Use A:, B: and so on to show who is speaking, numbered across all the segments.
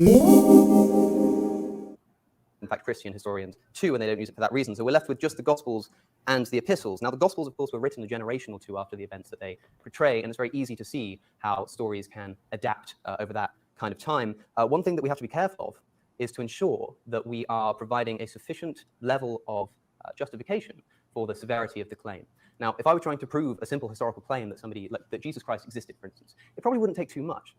A: in fact, Christian historians too, and they don't use it for that reason. So we're left with just the Gospels and the epistles. Now, the Gospels, of course, were written a generation or two after the events that they portray, and it's very easy to see how stories can adapt over that kind of time. One thing that we have to be careful of is to ensure that we are providing a sufficient level of justification for the severity of the claim. Now, if I were trying to prove a simple historical claim that that Jesus Christ existed, for instance, it probably wouldn't take too much.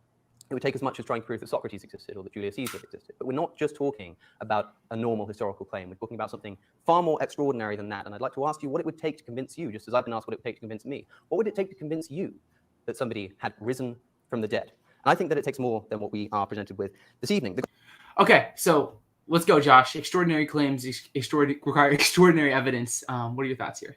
A: It would take as much as trying to prove that Socrates existed or that Julius Caesar existed. But we're not just talking about a normal historical claim. We're talking about something far more extraordinary than that. And I'd like to ask you what it would take to convince you, just as I've been asked what it would take to convince me. What would it take to convince you that somebody had risen from the dead? And I think that it takes more than what we are presented with this evening.
B: Okay, so let's go, Josh. Extraordinary claims require extraordinary evidence. What are your thoughts here?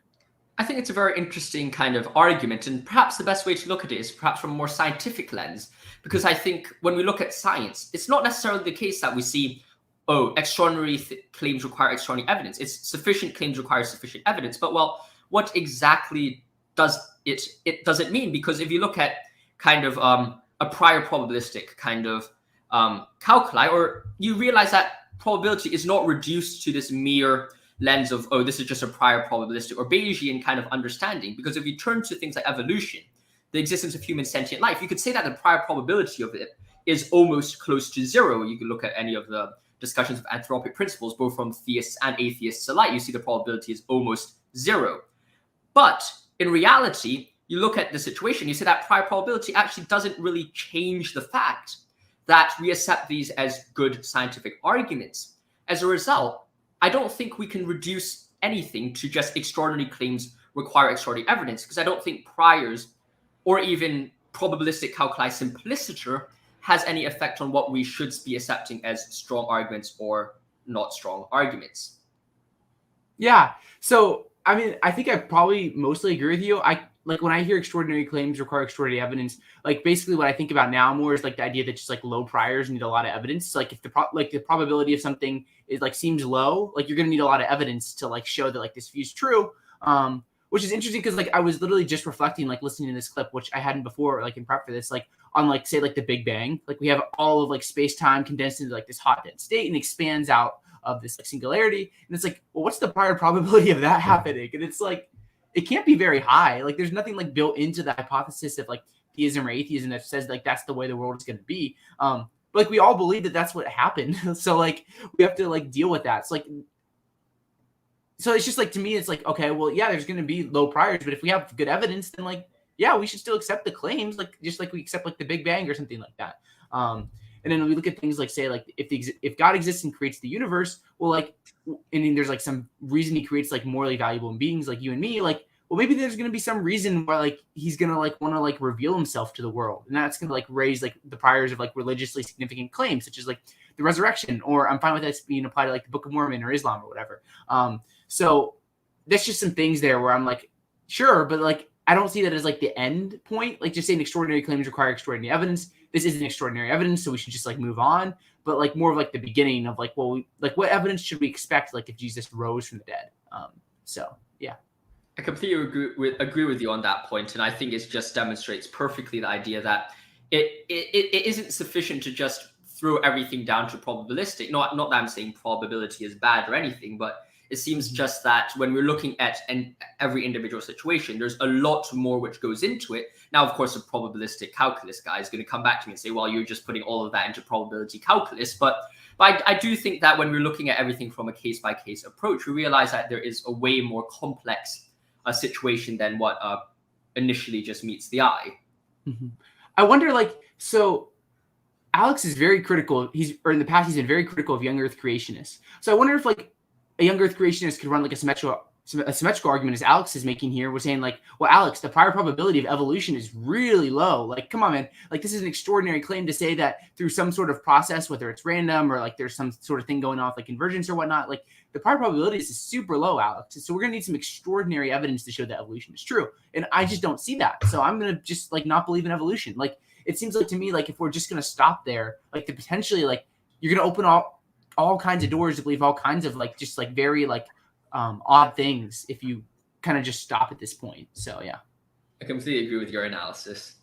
C: I think it's a very interesting kind of argument, and perhaps the best way to look at it is perhaps from a more scientific lens, because I think when we look at science, it's not necessarily the case that we see, extraordinary claims require extraordinary evidence. It's sufficient claims require sufficient evidence. But, well, what exactly does it mean? Because if you look at kind of a prior probabilistic kind of calculi, or you realize that probability is not reduced to this mere lens of, this is just a prior probabilistic or Bayesian kind of understanding. Because if you turn to things like evolution, the existence of human sentient life, you could say that the prior probability of it is almost close to zero. You can look at any of the discussions of anthropic principles, both from theists and atheists alike. You see the probability is almost zero. But in reality, you look at the situation, you say that prior probability actually doesn't really change the fact that we accept these as good scientific arguments. As a result, I don't think we can reduce anything to just extraordinary claims require extraordinary evidence, because I don't think priors or even probabilistic calculi simpliciter has any effect on what we should be accepting as strong arguments or not strong arguments.
B: Yeah. So, I mean, I think I probably mostly agree with you. Like when I hear extraordinary claims require extraordinary evidence, like basically what I think about now more is like the idea that just like low priors need a lot of evidence. So, like if the probability of something is like seems low, like you're going to need a lot of evidence to like show that like this view is true. Which is interesting because like I was literally just reflecting, like listening to this clip, which I hadn't before, like in prep for this, like on like say like the Big Bang, like we have all of like space time condensed into like this hot dense state and expands out of this like singularity, and it's like, well, what's the prior probability of that happening? And it's like, it can't be very high. Like there's nothing like built into the hypothesis of like theism or atheism that says like that's the way the world is going to be. But like we all believe that that's what happened. So like we have to like deal with that. So it's just like, to me, it's like, okay, well, yeah, there's going to be low priors, but if we have good evidence, then like, yeah, we should still accept the claims, like just like we accept like the Big Bang or something like that. And then we look at things like, say, like if God exists and creates the universe, well, like, and then there's like some reason he creates like morally valuable beings like you and me, like, well, maybe there's going to be some reason why like he's going to like want to like reveal himself to the world. And that's going to like raise like the priors of like religiously significant claims, such as like the resurrection, or I'm fine with that being applied to like the Book of Mormon or Islam or whatever. So there's just some things there where I'm like, sure, but like, I don't see that as like the end point. Like just saying extraordinary claims require extraordinary evidence. This isn't extraordinary evidence, so we should just like move on. But like more of like the beginning of like, well, like what evidence should we expect like if Jesus rose from the dead? So yeah.
C: I completely agree with you on that point, and I think it just demonstrates perfectly the idea that it isn't sufficient to just throw everything down to probabilistic. Not that I'm saying probability is bad or anything, but it seems just that when we're looking at every individual situation, there's a lot more which goes into it. Now, of course, a probabilistic calculus guy is going to come back to me and say, well, you're just putting all of that into probability calculus. But I do think that when we're looking at everything from a case-by-case approach, we realize that there is a way more complex situation than what initially just meets the eye.
B: Mm-hmm. I wonder, like, so Alex is very critical. In the past, he's been very critical of young Earth creationists. So I wonder if like a young Earth creationist could run like a symmetrical argument, as Alex is making here. We're saying like, well, Alex, the prior probability of evolution is really low. Like, come on, man. Like, this is an extraordinary claim to say that through some sort of process, whether it's random or like there's some sort of thing going on with like convergence or whatnot, like the prior probability is super low, Alex. So we're going to need some extraordinary evidence to show that evolution is true. And I just don't see that. So I'm going to just like not believe in evolution. Like, it seems like to me, like if we're just going to stop there, like the potentially like you're going to open all kinds of doors to believe all kinds of like just like very like odd things if you kind of just stop at this point. So yeah,
C: I completely agree with your analysis.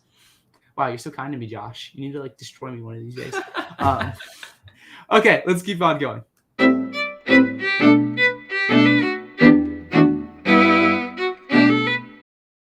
B: Wow, you're so kind to me, Josh. You need to like destroy me one of these days. Okay, let's keep on going.